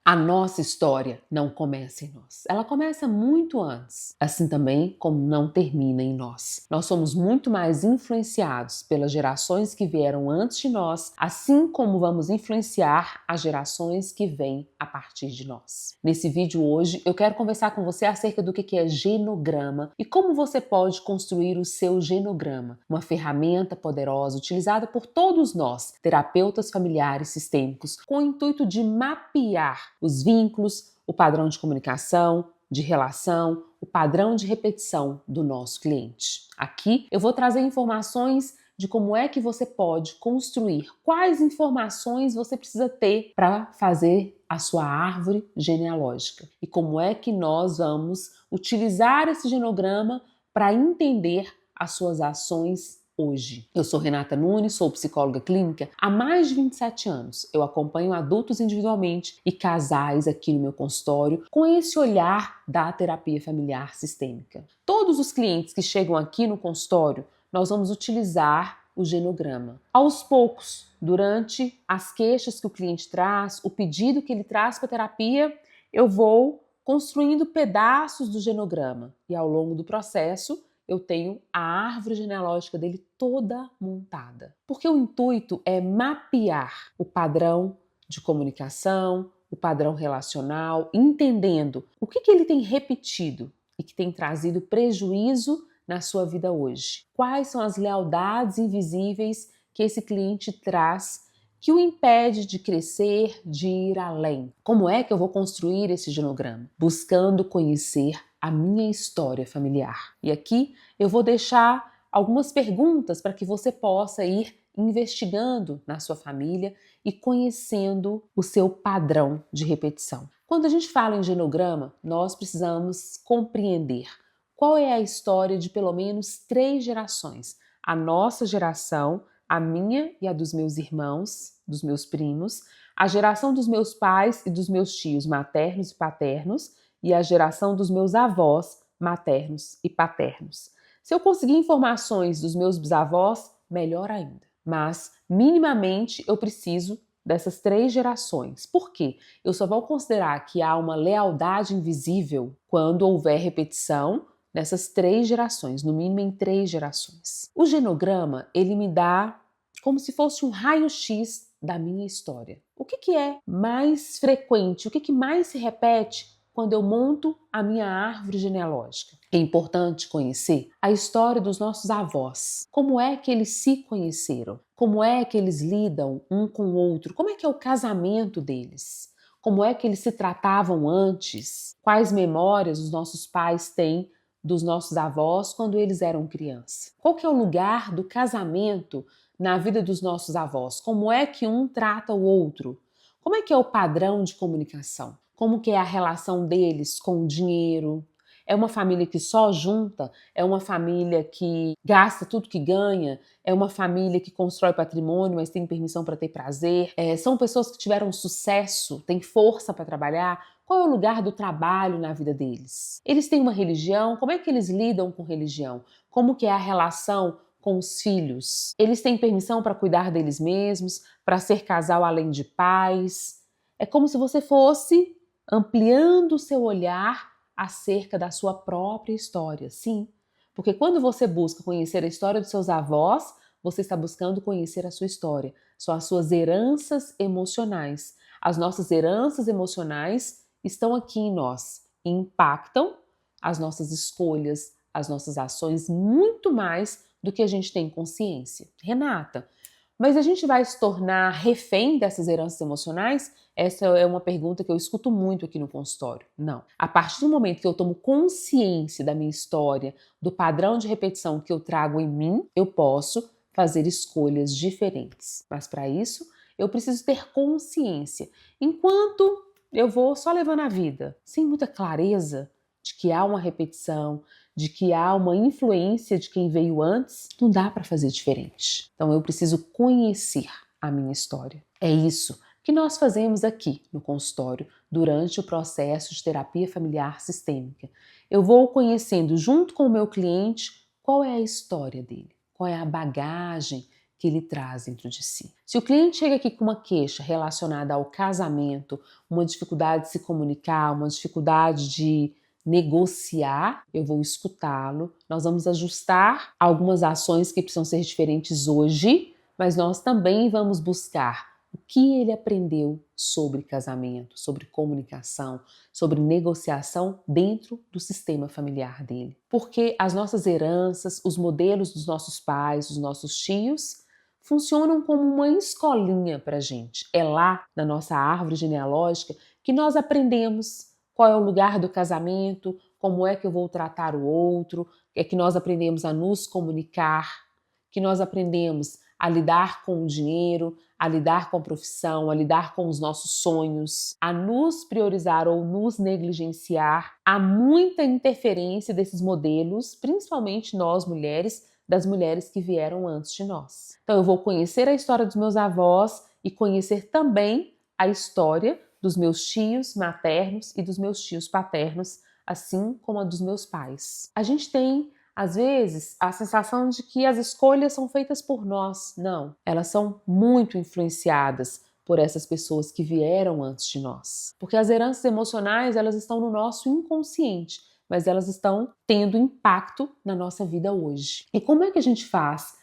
A nossa história não começa em nós. Ela começa muito antes, assim também como não termina em nós. Nós somos muito mais influenciados pelas gerações que vieram antes de nós, assim como vamos influenciar as gerações que vêm a partir de nós. Nesse vídeo hoje, eu quero conversar com você acerca do que é genograma e como você pode construir o seu genograma, uma ferramenta poderosa utilizada por todos nós, terapeutas familiares sistêmicos, com o intuito de mapear os vínculos, o padrão de comunicação, de relação, o padrão de repetição do nosso cliente. Aqui eu vou trazer informações de como é que você pode construir, quais informações você precisa ter para fazer a sua árvore genealógica e como é que nós vamos utilizar esse genograma para entender as suas ações hoje. Eu sou Renata Nunes, sou psicóloga clínica há mais de 27 anos. Eu acompanho adultos individualmente e casais aqui no meu consultório com esse olhar da terapia familiar sistêmica. Todos os clientes que chegam aqui no consultório, nós vamos utilizar o genograma. Aos poucos, durante as queixas que o cliente traz, o pedido que ele traz para a terapia, eu vou construindo pedaços do genograma e ao longo do processo eu tenho a árvore genealógica dele toda montada. Porque o intuito é mapear o padrão de comunicação, o padrão relacional, entendendo o que ele tem repetido e que tem trazido prejuízo na sua vida hoje. Quais são as lealdades invisíveis que esse cliente traz que o impede de crescer, de ir além? Como é que eu vou construir esse genograma? Buscando conhecer a minha história familiar. E aqui eu vou deixar algumas perguntas para que você possa ir investigando na sua família e conhecendo o seu padrão de repetição. Quando a gente fala em genograma, nós precisamos compreender qual é a história de pelo menos 3 gerações. A nossa geração, a minha e a dos meus irmãos, dos meus primos, a geração dos meus pais e dos meus tios maternos e paternos, e a geração dos meus avós maternos e paternos. Se eu conseguir informações dos meus bisavós, melhor ainda. Mas, minimamente, eu preciso dessas 3 gerações. Por quê? Eu só vou considerar que há uma lealdade invisível quando houver repetição nessas 3 gerações, no mínimo em 3 gerações. O genograma, ele me dá como se fosse um raio-x da minha história. O que é mais frequente? O que mais se repete quando eu monto a minha árvore genealógica? É importante conhecer a história dos nossos avós. Como é que eles se conheceram? Como é que eles lidam um com o outro? Como é que é o casamento deles? Como é que eles se tratavam antes? Quais memórias os nossos pais têm dos nossos avós quando eles eram crianças? Qual que é o lugar do casamento na vida dos nossos avós? Como é que um trata o outro? Como é que é o padrão de comunicação? Como que é a relação deles com o dinheiro? É uma família que só junta? É uma família que gasta tudo que ganha? É uma família que constrói patrimônio, mas tem permissão para ter prazer? São pessoas que tiveram sucesso, têm força para trabalhar? Qual é o lugar do trabalho na vida deles? Eles têm uma religião? Como é que eles lidam com religião? Como que é a relação com os filhos? Eles têm permissão para cuidar deles mesmos, para ser casal além de pais? É como se você fosse ampliando o seu olhar acerca da sua própria história, sim. Porque quando você busca conhecer a história dos seus avós, você está buscando conhecer a sua história. São as suas heranças emocionais. As nossas heranças emocionais estão aqui em nós e impactam as nossas escolhas, as nossas ações muito mais do que a gente tem consciência. Renata, mas a gente vai se tornar refém dessas heranças emocionais? Essa é uma pergunta que eu escuto muito aqui no consultório. Não. A partir do momento que eu tomo consciência da minha história, do padrão de repetição que eu trago em mim, eu posso fazer escolhas diferentes. Mas para isso, eu preciso ter consciência. Enquanto eu vou só levando a vida, sem muita clareza de que há uma repetição, de que há uma influência de quem veio antes, não dá para fazer diferente. Então eu preciso conhecer a minha história. É isso que nós fazemos aqui no consultório durante o processo de terapia familiar sistêmica. Eu vou conhecendo junto com o meu cliente qual é a história dele, qual é a bagagem que ele traz dentro de si. Se o cliente chega aqui com uma queixa relacionada ao casamento, uma dificuldade de se comunicar, uma dificuldade de negociar, eu vou escutá-lo, nós vamos ajustar algumas ações que precisam ser diferentes hoje, mas nós também vamos buscar o que ele aprendeu sobre casamento, sobre comunicação, sobre negociação dentro do sistema familiar dele. Porque as nossas heranças, os modelos dos nossos pais, dos nossos tios, funcionam como uma escolinha para a gente. É lá, na nossa árvore genealógica, que nós aprendemos qual é o lugar do casamento, como é que eu vou tratar o outro, é que nós aprendemos a nos comunicar, que nós aprendemos a lidar com o dinheiro, a lidar com a profissão, a lidar com os nossos sonhos, a nos priorizar ou nos negligenciar. Há muita interferência desses modelos, principalmente nós mulheres, das mulheres que vieram antes de nós. Então eu vou conhecer a história dos meus avós e conhecer também a história dos meus tios maternos e dos meus tios paternos, assim como a dos meus pais. A gente tem, às vezes, a sensação de que as escolhas são feitas por nós. Não, elas são muito influenciadas por essas pessoas que vieram antes de nós. Porque as heranças emocionais, elas estão no nosso inconsciente, mas elas estão tendo impacto na nossa vida hoje. E como é que a gente faz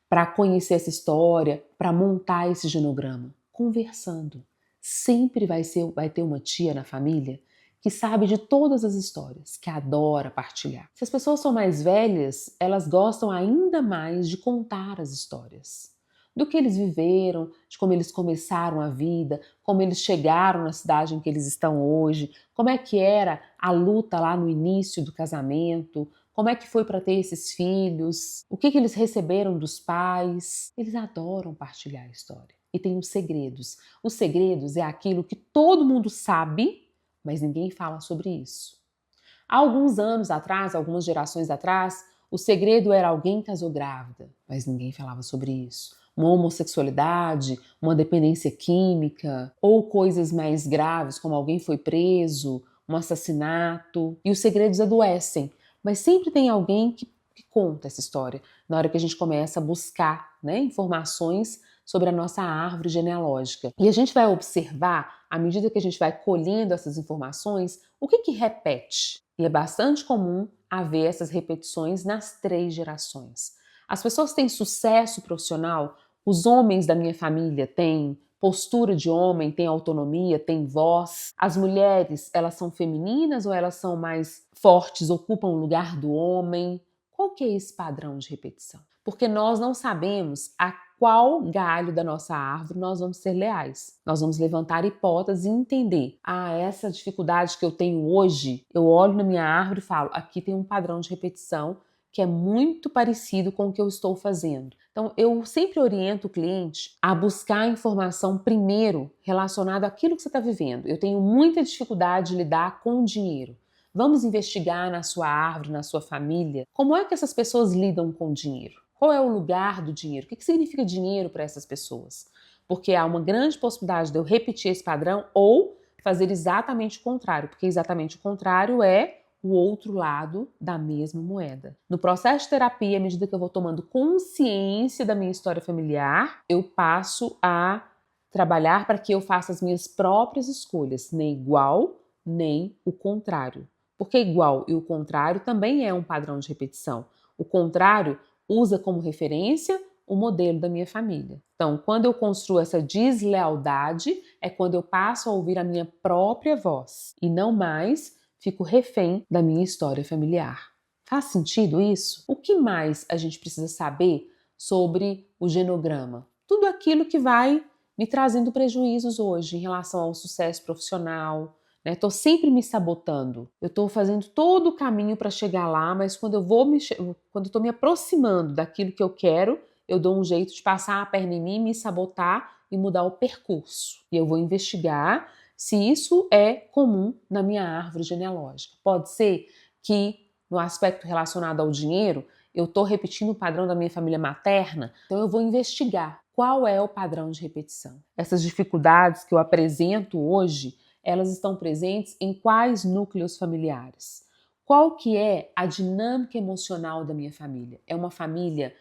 para conhecer essa história, para montar esse genograma? Conversando. Sempre vai ter uma tia na família que sabe de todas as histórias, que adora partilhar. Se as pessoas são mais velhas, elas gostam ainda mais de contar as histórias. Do que eles viveram, de como eles começaram a vida, como eles chegaram na cidade em que eles estão hoje, como é que era a luta lá no início do casamento, como é que foi para ter esses filhos, o que eles receberam dos pais. Eles adoram partilhar a história. E tem os segredos. Os segredos é aquilo que todo mundo sabe, mas ninguém fala sobre isso. Há alguns anos atrás, algumas gerações atrás, o segredo era alguém casou grávida, mas ninguém falava sobre isso. Uma homossexualidade, uma dependência química, ou coisas mais graves, como alguém foi preso, um assassinato. E os segredos adoecem, mas sempre tem alguém que conta essa história na hora que a gente começa a buscar, informações sobre a nossa árvore genealógica. E a gente vai observar, à medida que a gente vai colhendo essas informações, o que repete. E é bastante comum haver essas repetições nas 3 gerações. As pessoas têm sucesso profissional, os homens da minha família têm postura de homem, têm autonomia, têm voz. As mulheres, elas são femininas ou elas são mais fortes, ocupam o lugar do homem? Qual que é esse padrão de repetição? Porque nós não sabemos a qual galho da nossa árvore nós vamos ser leais. Nós vamos levantar hipóteses e entender. Essa dificuldade que eu tenho hoje, eu olho na minha árvore e falo, aqui tem um padrão de repetição que é muito parecido com o que eu estou fazendo. Então, eu sempre oriento o cliente a buscar informação primeiro relacionada àquilo que você está vivendo. Eu tenho muita dificuldade de lidar com o dinheiro. Vamos investigar na sua árvore, na sua família, como é que essas pessoas lidam com o dinheiro? Qual é o lugar do dinheiro? O que significa dinheiro para essas pessoas? Porque há uma grande possibilidade de eu repetir esse padrão ou fazer exatamente o contrário, porque exatamente o contrário é o outro lado da mesma moeda. No processo de terapia, à medida que eu vou tomando consciência da minha história familiar, eu passo a trabalhar para que eu faça as minhas próprias escolhas, nem igual, nem o contrário. Porque igual e o contrário também é um padrão de repetição. O contrário usa como referência o modelo da minha família. Então, quando eu construo essa deslealdade, é quando eu passo a ouvir a minha própria voz e não mais fico refém da minha história familiar. Faz sentido isso? O que mais a gente precisa saber sobre o genograma? Tudo aquilo que vai me trazendo prejuízos hoje em relação ao sucesso profissional. Estou sempre me sabotando. Eu estou fazendo todo o caminho para chegar lá, mas quando eu estou me aproximando daquilo que eu quero, eu dou um jeito de passar a perna em mim, me sabotar e mudar o percurso. E eu vou investigar se isso é comum na minha árvore genealógica. Pode ser que no aspecto relacionado ao dinheiro, eu estou repetindo o padrão da minha família materna, então eu vou investigar qual é o padrão de repetição. Essas dificuldades que eu apresento hoje, elas estão presentes em quais núcleos familiares? Qual que é a dinâmica emocional da minha família? É uma família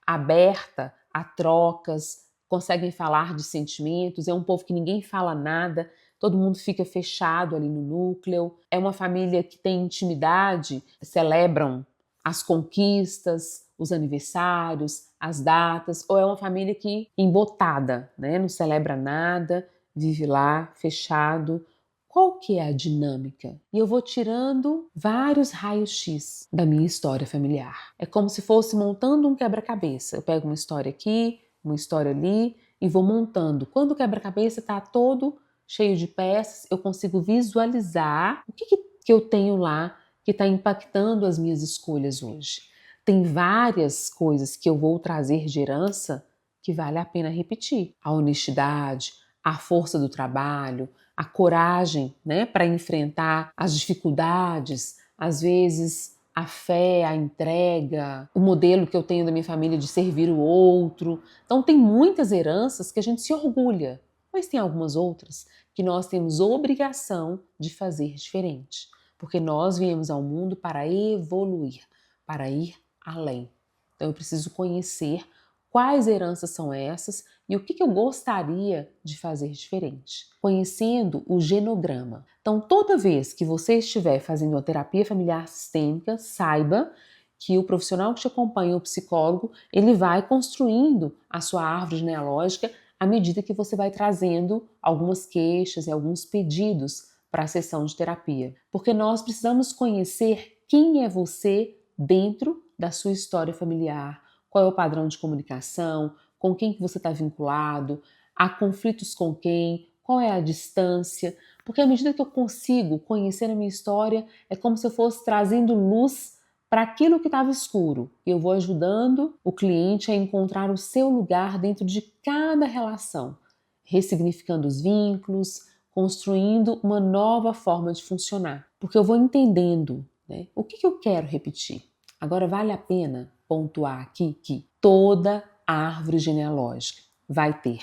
aberta há trocas, conseguem falar de sentimentos, é um povo que ninguém fala nada, todo mundo fica fechado ali no núcleo, é uma família que tem intimidade, celebram as conquistas, os aniversários, as datas, ou é uma família que embotada, né? Não celebra nada, vive lá fechado. Qual que é a dinâmica? E eu vou tirando vários raios-x da minha história familiar. É como se fosse montando um quebra-cabeça. Eu pego uma história aqui, uma história ali e vou montando. Quando o quebra-cabeça está todo cheio de peças, eu consigo visualizar o que eu tenho lá que está impactando as minhas escolhas hoje. Tem várias coisas que eu vou trazer de herança que vale a pena repetir. A honestidade, a força do trabalho, a coragem, né, para enfrentar as dificuldades, às vezes a fé, a entrega, o modelo que eu tenho da minha família de servir o outro. Então tem muitas heranças que a gente se orgulha, mas tem algumas outras que nós temos obrigação de fazer diferente, porque nós viemos ao mundo para evoluir, para ir além. Então eu preciso conhecer quais heranças são essas e o que eu gostaria de fazer diferente. Conhecendo o genograma. Então, toda vez que você estiver fazendo uma terapia familiar sistêmica, saiba que o profissional que te acompanha, o psicólogo, ele vai construindo a sua árvore genealógica à medida que você vai trazendo algumas queixas e alguns pedidos para a sessão de terapia. Porque nós precisamos conhecer quem é você dentro da sua história familiar, qual é o padrão de comunicação, com quem que você está vinculado, há conflitos com quem, qual é a distância, porque à medida que eu consigo conhecer a minha história, é como se eu fosse trazendo luz para aquilo que estava escuro. Eu vou ajudando o cliente a encontrar o seu lugar dentro de cada relação, ressignificando os vínculos, construindo uma nova forma de funcionar. Porque eu vou entendendo, né, o que eu quero repetir. Agora vale a pena pontuar aqui que toda árvore genealógica vai ter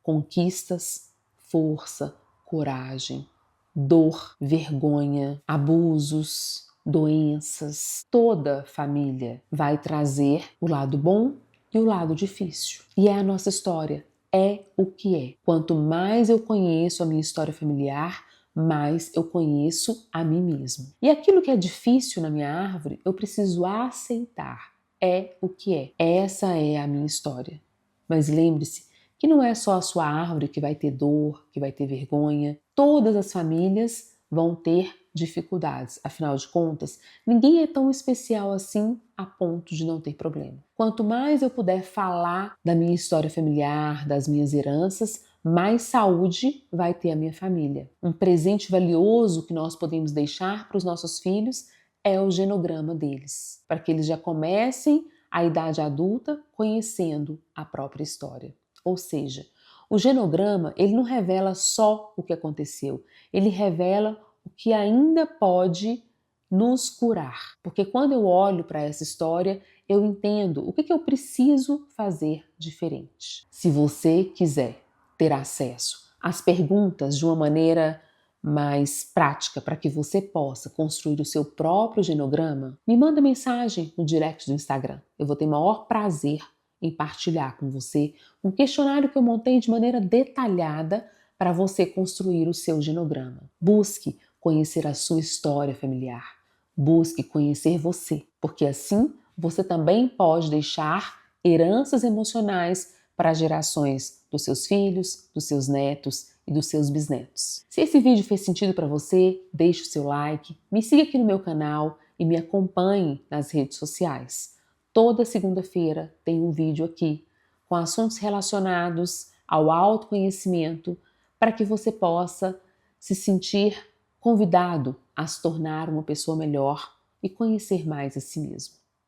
conquistas, força, coragem, dor, vergonha, abusos, doenças. Toda família vai trazer o lado bom e o lado difícil. E é a nossa história, é o que é. Quanto mais eu conheço a minha história familiar, mais eu conheço a mim mesmo. E aquilo que é difícil na minha árvore, eu preciso aceitar. É o que é. Essa é a minha história. Mas lembre-se que não é só a sua árvore que vai ter dor, que vai ter vergonha. Todas as famílias vão ter dificuldades. Afinal de contas, ninguém é tão especial assim a ponto de não ter problema. Quanto mais eu puder falar da minha história familiar, das minhas heranças, mais saúde vai ter a minha família. Um presente valioso que nós podemos deixar para os nossos filhos é o genograma deles, para que eles já comecem a idade adulta conhecendo a própria história. Ou seja, o genograma, ele não revela só o que aconteceu, ele revela o que ainda pode nos curar. Porque quando eu olho para essa história, eu entendo o que eu preciso fazer diferente. Se você quiser ter acesso às perguntas de uma maneira mais prática para que você possa construir o seu próprio genograma, me manda mensagem no direct do Instagram. Eu vou ter o maior prazer em partilhar com você um questionário que eu montei de maneira detalhada para você construir o seu genograma. Busque conhecer a sua história familiar. Busque conhecer você, porque assim você também pode deixar heranças emocionais para as gerações dos seus filhos, dos seus netos e dos seus bisnetos. Se esse vídeo fez sentido para você, deixe o seu like, me siga aqui no meu canal e me acompanhe nas redes sociais. Toda segunda-feira tem um vídeo aqui com assuntos relacionados ao autoconhecimento para que você possa se sentir convidado a se tornar uma pessoa melhor e conhecer mais a si mesmo.